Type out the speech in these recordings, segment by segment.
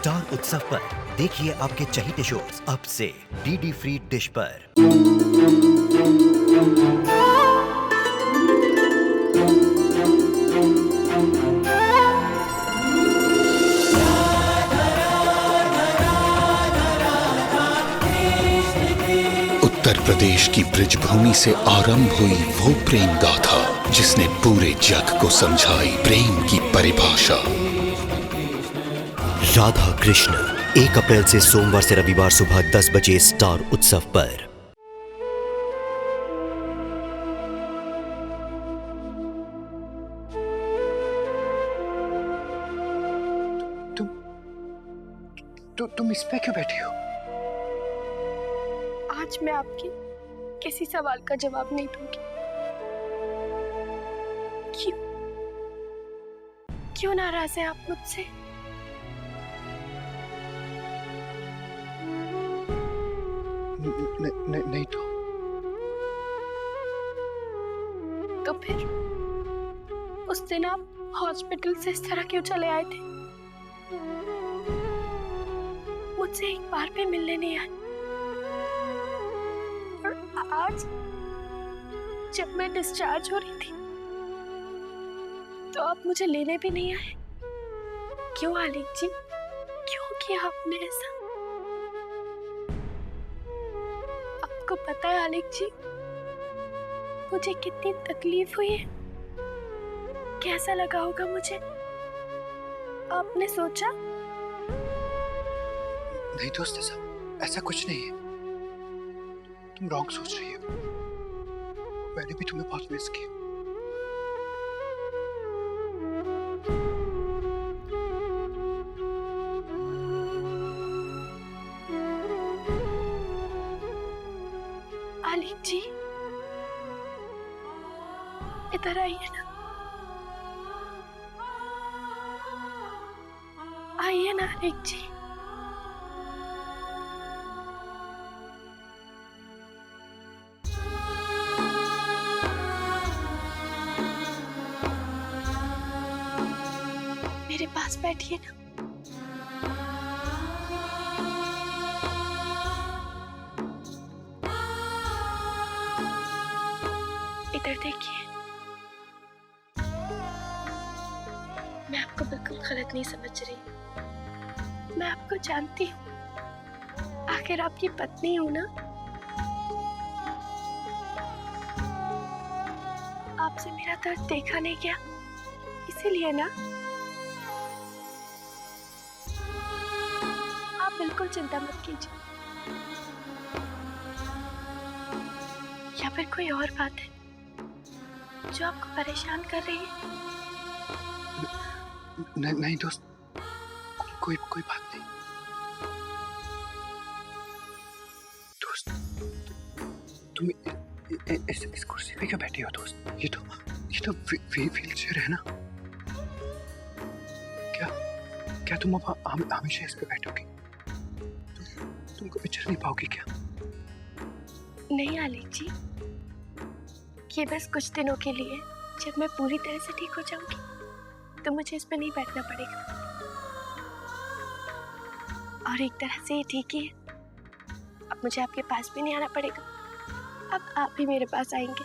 Star उत्सव पर देखिए आपके चहीते शोज अब से डीडी फ्री डिश पर। उत्तर प्रदेश की ब्रिजभूमि से आरंभ हुई वो प्रेम गाथा जिसने पूरे जग को समझाई प्रेम की परिभाषा। राधा कृष्ण 1 अप्रैल से सोमवार से रविवार सुबह 10 बजे स्टार उत्सव पर। तुम इस पे क्यों बैठी हो? आज मैं आपके किसी सवाल का जवाब नहीं दूंगी। क्यों नाराज हैं आप मुझसे? नहीं तो फिर उस दिन आप हॉस्पिटल से इस तरह क्यों चले आए थे? मुझसे एक बार भी मिलने नहीं आए। और आज जब मैं डिस्चार्ज हो रही थी तो आप मुझे लेने भी नहीं आए। क्यों आलिक जी, क्यों किया आपने ऐसा? आपको पता है आलिक जी, मुझे कितनी तकलीफ हुई है, कैसा लगा होगा मुझे? आपने सोचा? नहीं दोस्त, ऐसा कुछ नहीं है। तुम रॉन्ग सोच रही हो। मैंने भी तुम्हें बहुत मिस किया। आलिक जी, इधर आइए ना, आइए ना आलिक जी। मेरे पास बैठिए ना। इधर देखिए, मैं आपको बिल्कुल गलत नहीं समझ रही। मैं आपको जानती हूँ, आखिर आपकी पत्नी हूं ना। आपसे मेरा दर्द देखा नहीं गया, इसीलिए ना। आप बिल्कुल चिंता मत कीजिए। या फिर कोई और बात है जो आपको परेशान कर रही है? नहीं दोस्त, कोई बात नहीं। दोस्त, तुम इस कुर्सी पे क्यों बैठी हो दोस्त? ये तो व्हील चेयर है ना। क्या तुम अब हमेशा इस पे बैठोगी? तुम कभी चल नहीं पाओगी क्या? नहीं आलिक जी, ये बस कुछ दिनों के लिए। जब मैं पूरी तरह से ठीक हो जाऊंगी तो मुझे इस पे नहीं बैठना पड़ेगा। और एक तरह से ये ठीक ही है, अब मुझे आपके पास भी नहीं आना पड़ेगा। अब आप भी मेरे पास आएंगे।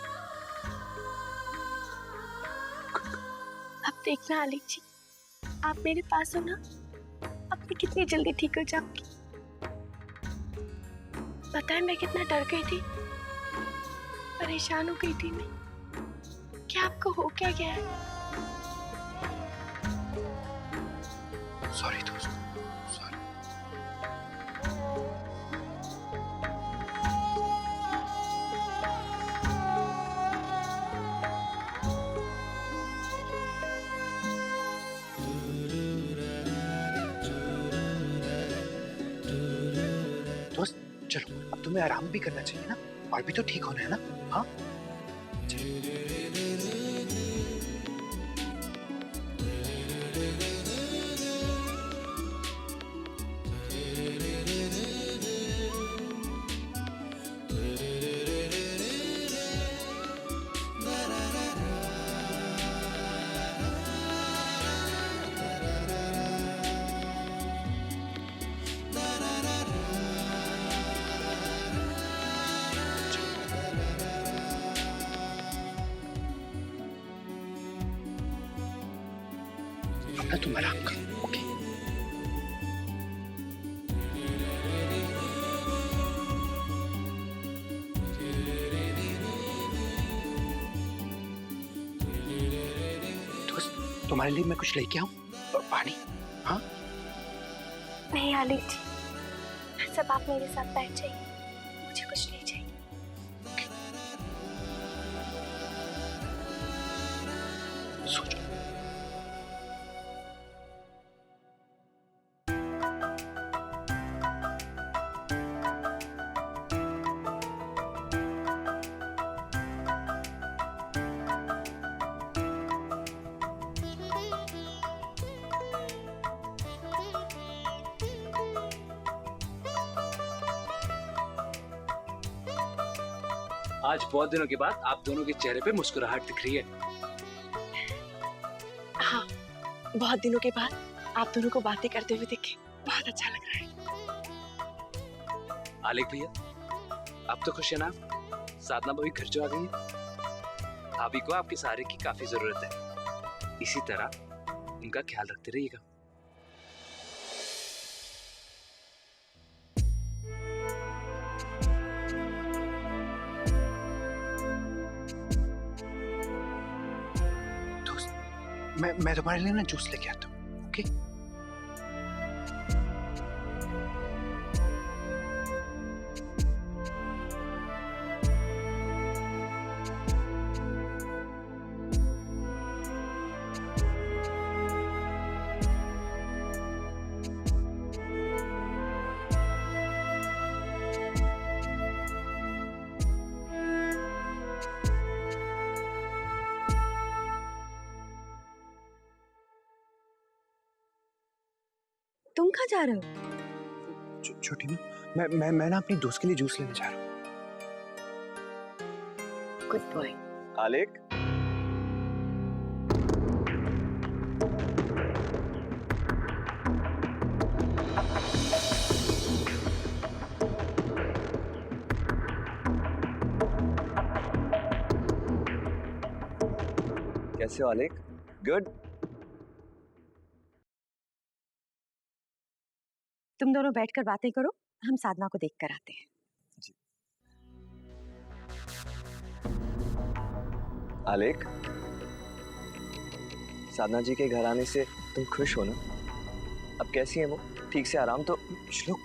अब देखना आलिक जी, आप मेरे पास हो ना, अब मैं कितनी जल्दी ठीक हो जाऊंगी। पता है मैं कितना डर गई थी, परेशान हो गई थी मैं। क्या आपको हो क्या गया है? सॉरी दोस्त, सॉरी। दोस्त चलो, अब तुम्हें आराम भी करना चाहिए ना, और भी तो ठीक होना है ना। हाँ ना तुम आराम करो, ओके? दोस्त, तुम्हारे लिए मैं कुछ लेके आऊं? पानी? हाँ? नहीं आलिक जी, सब आप मेरे साथ बैठ जाइए, मुझे कुछ नहीं चाहिए। सोचो। आज बहुत दिनों के बाद आप दोनों के चेहरे पे मुस्कुराहट दिख रही है। हाँ, बहुत दिनों के बाद आप दोनों को बातें करते हुए देखे बहुत अच्छा लग रहा है। आलेख भैया, आप तो खुश है ना? साधना भाभी घर जो आ गई है। भाभी को आपके सहारे की काफी जरूरत है, इसी तरह उनका ख्याल रखते रहिएगा। मैं तुम्हारे लिए ना जूस लेके आता हूँ, ओके? तुम कहाँ जा रहे हो? छोटी माँ, मैं ना अपनी दोस्त के लिए जूस लेने जा रहा हूँ। Good boy. आलेख, कैसे हो आलेख? गुड। तुम दोनों बैठकर बातें करो, हम साधना को देख कर आते हैं। जी। आलेख, साधना जी के घर आने से तुम खुश हो ना? अब कैसी है वो? ठीक से आराम तो? श्लोक,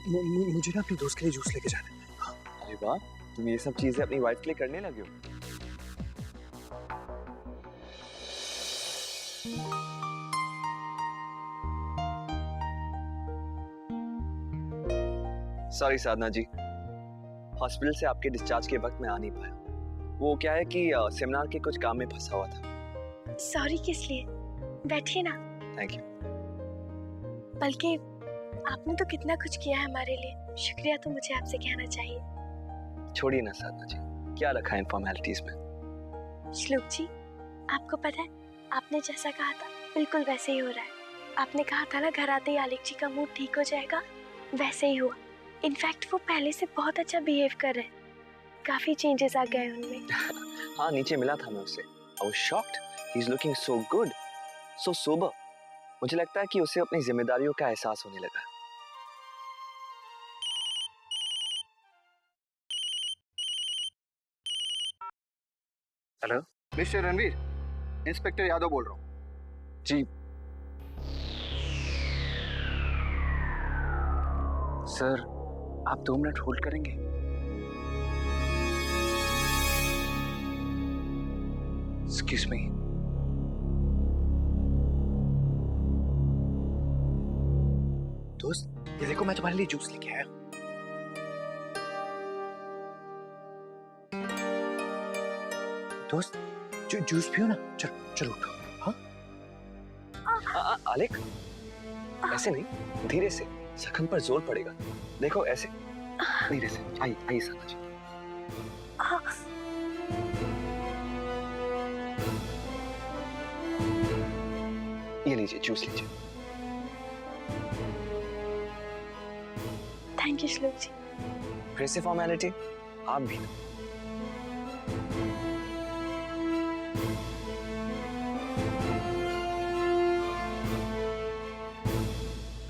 मुझे ना अपनी दोस्त के लिए जूस लेके जाना है। हाँ। अरे वाह, तुम ये सब चीजें अपनी वाइफ के लिए करने लगे हो। सॉरी साधना जी, हॉस्पिटल से आपके डिस्चार्ज के वक्त मैं आ नहीं पाया। वो क्या है कि सेमिनार के कुछ काम में फंसा हुआ था। सॉरी किस लिए? बैठिए ना। Thank you. बल्कि आपने तो कितना कुछ किया है हमारे लिए, शुक्रिया तो मुझे आपसे कहना चाहिए। छोड़िए ना साधना जी, क्या रखा है इन फॉर्मेलिटीज में? श्लोक जी, आपको पता है आपने जैसा कहा था बिल्कुल वैसे ही हो रहा है। आपने कहा था ना घर आते ही आलेख जी का मूड ठीक हो जाएगा, वैसे ही हुआ। इनफैक्ट वो पहले से बहुत अच्छा बिहेव कर रहे हैं, काफी चेंजेस आ गए उनमें। हाँ, नीचे मिला था मैं उससे। I was shocked. He's looking so good, so sober. मुझे लगता है कि उसे अपनी जिम्मेदारियों का एहसास होने लगा। Hello mister Ranveer, inspector Yadav बोल रहा हूँ। जी सर, आप 2 मिनट होल्ड करेंगे? Excuse me. दोस्त, ये देखो मैं तुम्हारे लिए जूस लेके आया हूँ। दोस्त, जूस पियो ना। चलो उठो। हाँ? आलेख, ऐसे नहीं, धीरे से, जख्म पर जोर पड़ेगा। देखो ऐसे, धीरे से। आइए साधना जी। ये लीजिए, जूस लीजिए। थैंक यू श्लोक जी। फिर से फॉर्मेलिटी? आप भी ना।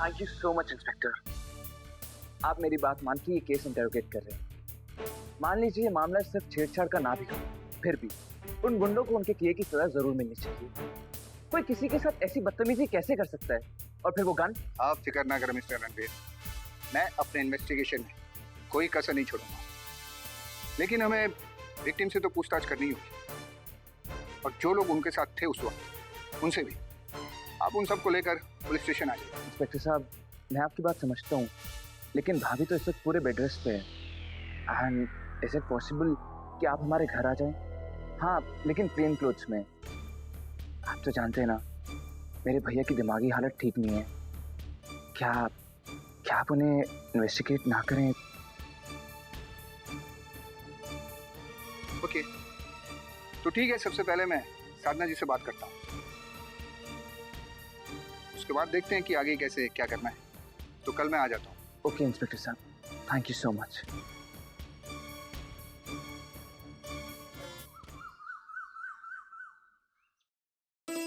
Thank you so much inspector. आप मेरी बात मान के ये केस इंटरोगेट कर रहे हैं। मान लीजिए ये मामला सिर्फ छेड़छाड़ का ना भी हो, फिर भी उन गुंडों को उनके किए की सजा जरूर मिलनी चाहिए। कोई किसी के साथ ऐसी बदतमीजी कैसे कर सकता है? और फिर वो गन? आप फिक्र ना करें मिस्टर रणबीर, मैं अपने इन्वेस्टिगेशन में कोई कसर नहीं छोड़ूंगा। लेकिन हमें विक्टिम से तो पूछताछ करनी होगी, और जो लोग उनके साथ थे उस वक्त उनसे भी। आप उन सबको लेकर पुलिस स्टेशन आ जाइए। इंस्पेक्टर साहब, मैं आपकी बात समझता हूँ, लेकिन भाभी तो इस वक्त पूरे बेड रेस्ट पे है। एंड इज इट पॉसिबल कि आप हमारे घर आ जाएं? हाँ, लेकिन प्लेन क्लोथ्स में। आप तो जानते हैं ना, मेरे भैया की दिमागी हालत ठीक नहीं है। क्या आप उन्हें इन्वेस्टिगेट ना करें? ओके, तो ठीक है। सबसे पहले मैं साधना जी से बात करता हूँ, उसके बाद देखते हैं कि आगे कैसे क्या करना है। तो कल मैं आ जाता हूँ। ओके इंस्पेक्टर साहब, थैंक यू सो मच।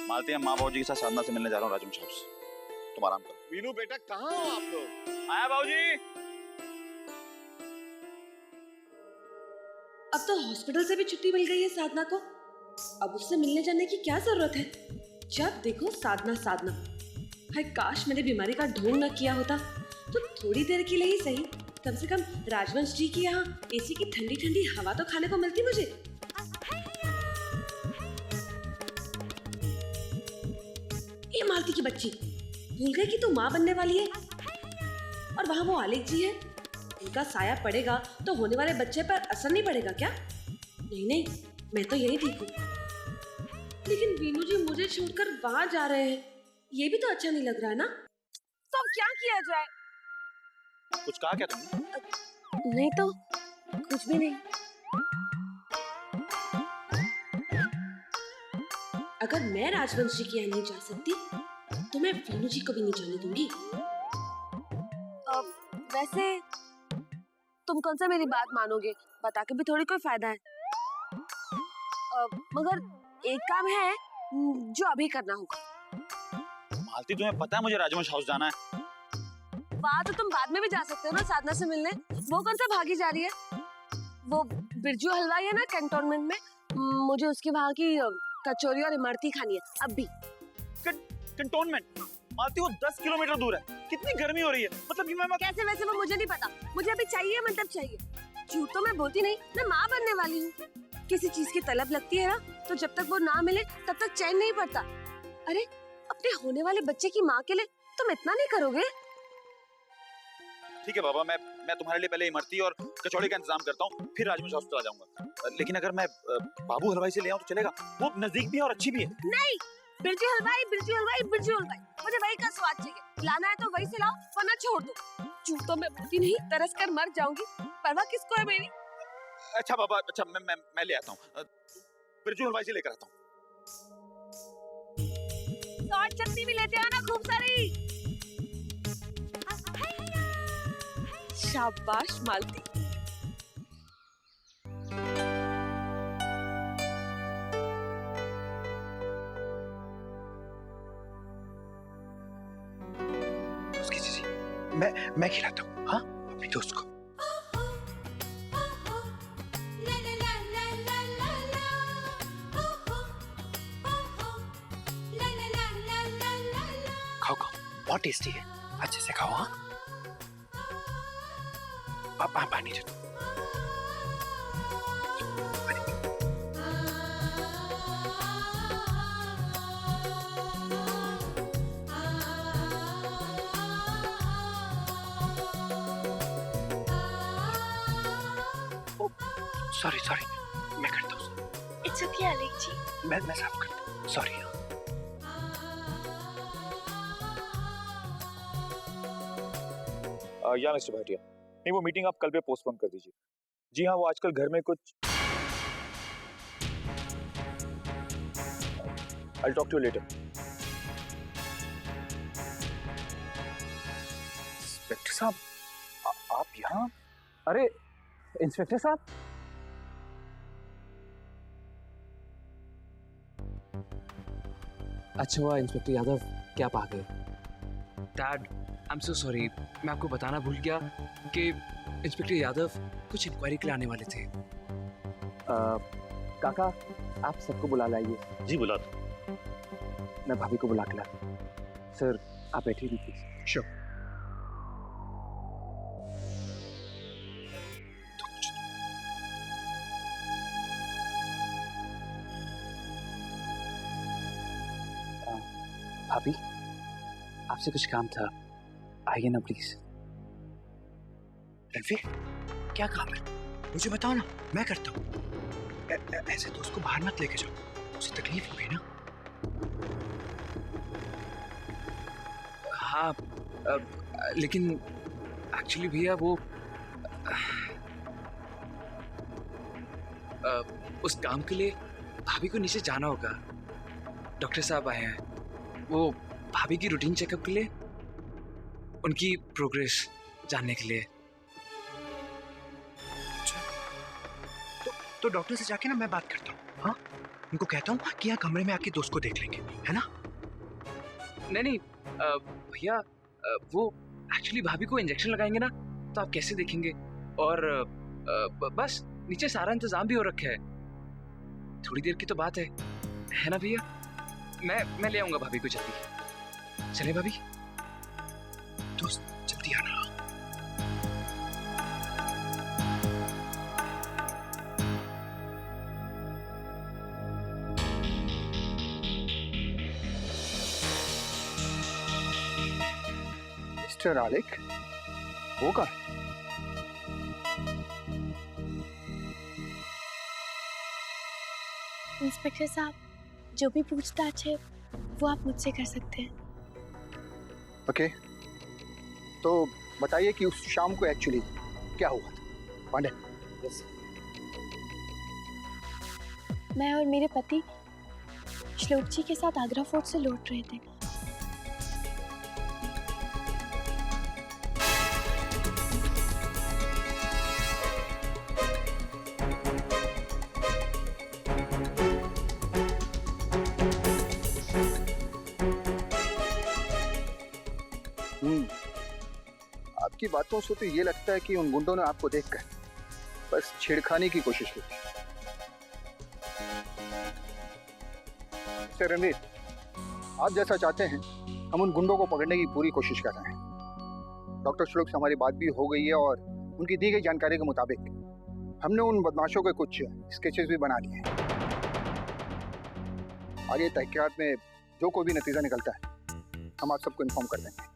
मालती है, माँ बाबूजी के साथ साधना से मिलने जा रहा हूँ राजवंश हाउस। तुम आराम करो। वीनू बेटा, कहाँ हो आप लोग? आया बाबूजी। अब तो हॉस्पिटल से भी छुट्टी मिल गई है साधना को। अब उससे मिलने जाने की क्या जरूरत है? जब देखो साधना साधना। हाय काश मैंने बीमारी का ढोंग न किया होता, तो थोड़ी देर के लिए ही सही, कम से कम राजवंश जी की यहाँ एसी की ठंडी ठंडी हवा तो खाने को मिलती मुझे। ये मालती की बच्ची भूल गई कि तू माँ बनने वाली है। और वहाँ वो आलेख जी है, उनका साया पड़ेगा तो होने वाले बच्चे पर असर नहीं पड़ेगा क्या? नहीं नहीं, मैं तो यही ठीक हूँ। लेकिन वीनू जी मुझे छोड़कर वहाँ जा रहे हैं, ये भी तो अच्छा नहीं लग रहा है ना। तो अब क्या किया जाए? कुछ कहा क्या तुमने? नहीं तो कुछ भी नहीं। अगर मैं राजवंश जी के यहाँ नहीं जा सकती, तो मैं वीनू जी को भी नहीं जाने दूंगी। वैसे तुम कौन सा मेरी बात मानोगे? बता के भी थोड़ी कोई फायदा है। मगर एक काम है जो अभी करना होगा। मालती, तुम्हें पता है मुझे राजवंश हाउस जाना है। वहाँ तो तुम बाद में भी जा सकते हो ना साधना से मिलने। वो कौन सा भागी जा रही है? वो बिरजू हलवाई है ना कैंटोनमेंट में, मुझे उसकी वहाँ की कचौरी और इमरती खानी है अभी। कैंटोनमेंट? मालती, वो 10 किलोमीटर दूर है। कितनी गर्मी हो रही है, मतलब कि मैं कैसे वैसे वो मुझे नहीं पता, मुझे अभी चाहिए मतलब चाहिए। झूठ तो मैं बोलती नहीं, मैं माँ बनने वाली हूँ। किसी चीज की तलब लगती है ना, तो जब तक वो ना मिले तब तक चैन नहीं पड़ता। अरे अपने होने वाले बच्चे की माँ के लिए तुम इतना नहीं करोगे? ठीक है बाबा, मैं तुम्हारे लिए पहले इमरती और कचौड़ी का इंतजाम करता हूँ, फिर राजवंश हाउस चला जाऊंगा। लेकिन अगर मैं बाबू हलवाई से ले आऊँ तो चलेगा? वो नजदीक भी है और अच्छी भी है। नहीं, बिरजू हलवाई बिरजू हलवाई बिरजू हलवाई, मुझे वही का स्वाद चाहिए। लाना है तो वही से लाओ, वरना छोड़ दो। झूठ तो मैं बोलती नहीं, तरस कर मर जाऊंगी। परवाह किसको है मेरी? अच्छा बाबा, अच्छा मैं ले आता हूँ, बिरजू हलवाई से लेकर आता हूँ। सॉल्ट चटनी भी लेते आना खूब सारी। शाबाश मालती। उसकी चीज़ मैं खिलाता हूँ, हाँ, अपनी दोस्त को। खाओ खाओ, बहुत टेस्टी है, अच्छे से खाओ। हाँ, आप पानी दे दो। सॉरी सॉरी, मैं करता हूँ। इट्स ओके आलेख जी, मैं साफ करता हूँ, सॉरी। या मिस्टर भाटिया, नहीं वो मीटिंग आप कल पे पोस्टपोन कर दीजिए। जी हाँ, वो आजकल घर में कुछ। I'll talk to you later. Inspector साहब, आप यहाँ? अरे इंस्पेक्टर साहब, अच्छा हुआ इंस्पेक्टर यादव कि आप आ गए। डैड, I'm so sorry, मैं आपको बताना भूल गया कि इंस्पेक्टर यादव कुछ इंक्वायरी के लिए आने वाले थे। काका, आप सबको बुला लाइए। जी बुला। मैं भाभी को बुला के लाता हूँ। सर, आप बैठिए प्लीज। श्योर। भाभी, आपसे कुछ काम था, आइए ना प्लीज। रणवीर, क्या काम है? मुझे बताओ ना, मैं करता हूँ। ऐसे दोस्त को बाहर मत लेके जाओ, उसे तकलीफ होगी ना। हाँ, लेकिन एक्चुअली भैया वो उस काम के लिए भाभी को नीचे जाना होगा। डॉक्टर साहब आए हैं, वो भाभी की रूटीन चेकअप के लिए, उनकी प्रोग्रेस जानने के लिए। तो डॉक्टर से जाके ना मैं बात करता हूँ। हाँ, उनको कहता हूँ कि यहाँ कमरे में आके दोस्त को देख लेंगे, है ना? नहीं भैया, वो एक्चुअली भाभी को इंजेक्शन लगाएंगे ना, तो आप कैसे देखेंगे? और बस नीचे सारा इंतजाम भी हो रखा है, थोड़ी देर की तो बात है ना भैया? मैं ले आऊंगा भाभी को जल्दी। चले भाभी? दोस्त जल्दी आना। मिस्टर आलेख, वो कौन? इंस्पेक्टर साहब, जो भी पूछताछ है वो आप मुझसे कर सकते हैं। ओके, तो बताइए कि उस शाम को एक्चुअली क्या हुआ था? पांडे। यस। मैं और मेरे पति श्लोक जी के साथ आगरा फोर्ट से लौट रहे थे। आपकी बातों से तो ये लगता है कि उन गुंडों ने आपको देखकर बस छेड़खानी की कोशिश की थी। मिस्टर रणवीर, आप जैसा चाहते हैं हम उन गुंडों को पकड़ने की पूरी कोशिश कर रहे हैं। डॉक्टर श्लोक से हमारी बात भी हो गई है और उनकी दी गई जानकारी के मुताबिक हमने उन बदमाशों के कुछ स्केचेस भी बना लिए हैं। आगे तहकीकात में जो कोई भी नतीजा निकलता है हम आप सबको इन्फॉर्म कर देंगे।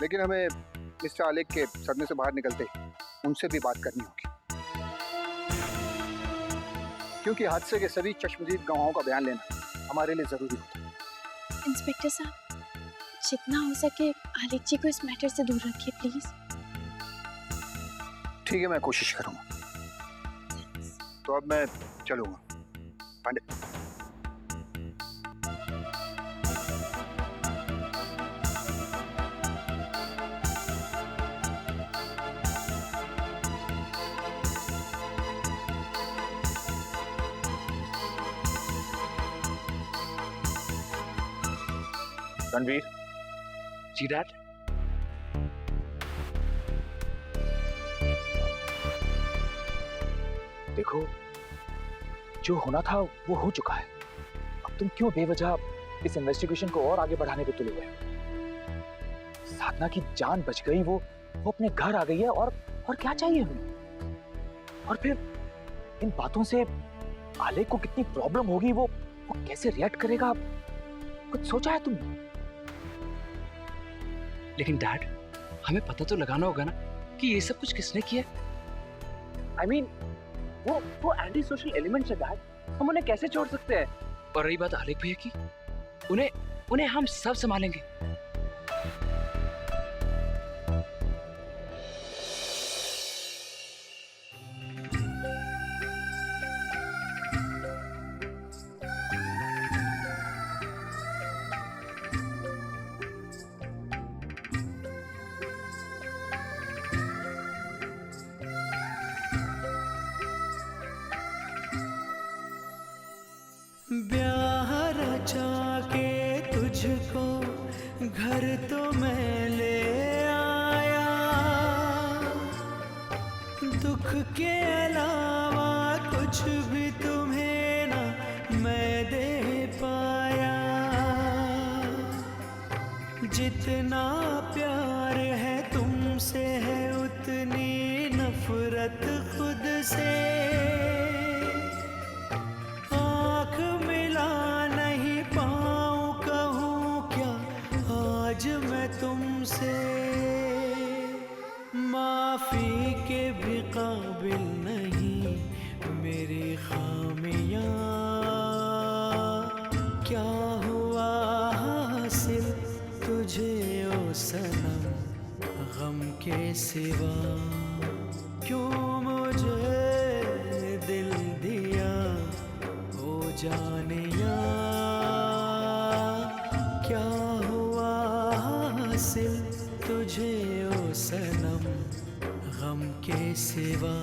लेकिन हमें मिस्टर आलेख के सदमे से बाहर निकलते उनसे भी बात करनी होगी, क्योंकि हादसे के सभी चश्मदीद गवाहों का बयान लेना हमारे लिए जरूरी होता है। इंस्पेक्टर साहब, जितना हो सके आलेख जी को इस मैटर से दूर रखिए प्लीज। ठीक है, मैं कोशिश करूंगा। तो अब मैं चलूंगा। पांडे। रणवीर। जी डैड। देखो, जो होना था वो हो चुका है। अब तुम क्यों बेवजह इस इन्वेस्टिगेशन को और आगे बढ़ाने पे तुले हुए हो? साधना की जान बच गई, वो अपने घर आ गई है, और क्या चाहिए हमें? और फिर इन बातों से आलेख को कितनी प्रॉब्लम होगी, वो कैसे रिएक्ट करेगा, कुछ सोचा है तुमने? लेकिन डैड, हमें पता तो लगाना होगा ना कि ये सब कुछ किसने किया। I mean, वो एंटी सोशल एलिमेंट्स है डैड, हम उन्हें कैसे छोड़ सकते हैं? और रही बात आलेख भैया की, उन्हें हम सब संभालेंगे। ब्याह रचा के तुझको मैं ले आया, दुख के अलावा कुछ भी तुम्हें ना मैं दे पाया। जितना प्यार है तुमसे है उतनी नफरत खुद से। आँख मिला नहीं पाऊँ कहूँ क्या आज मैं तुमसे। माफी के भी काबिल नहीं मेरी खामियाँ। क्या हुआ हासिल तुझे ओ सनम गम के सिवा। क्यों मुझे दिल दिया ओ जानिया। क्या हुआ हासिल तुझे ओ सनम गम के सिवा।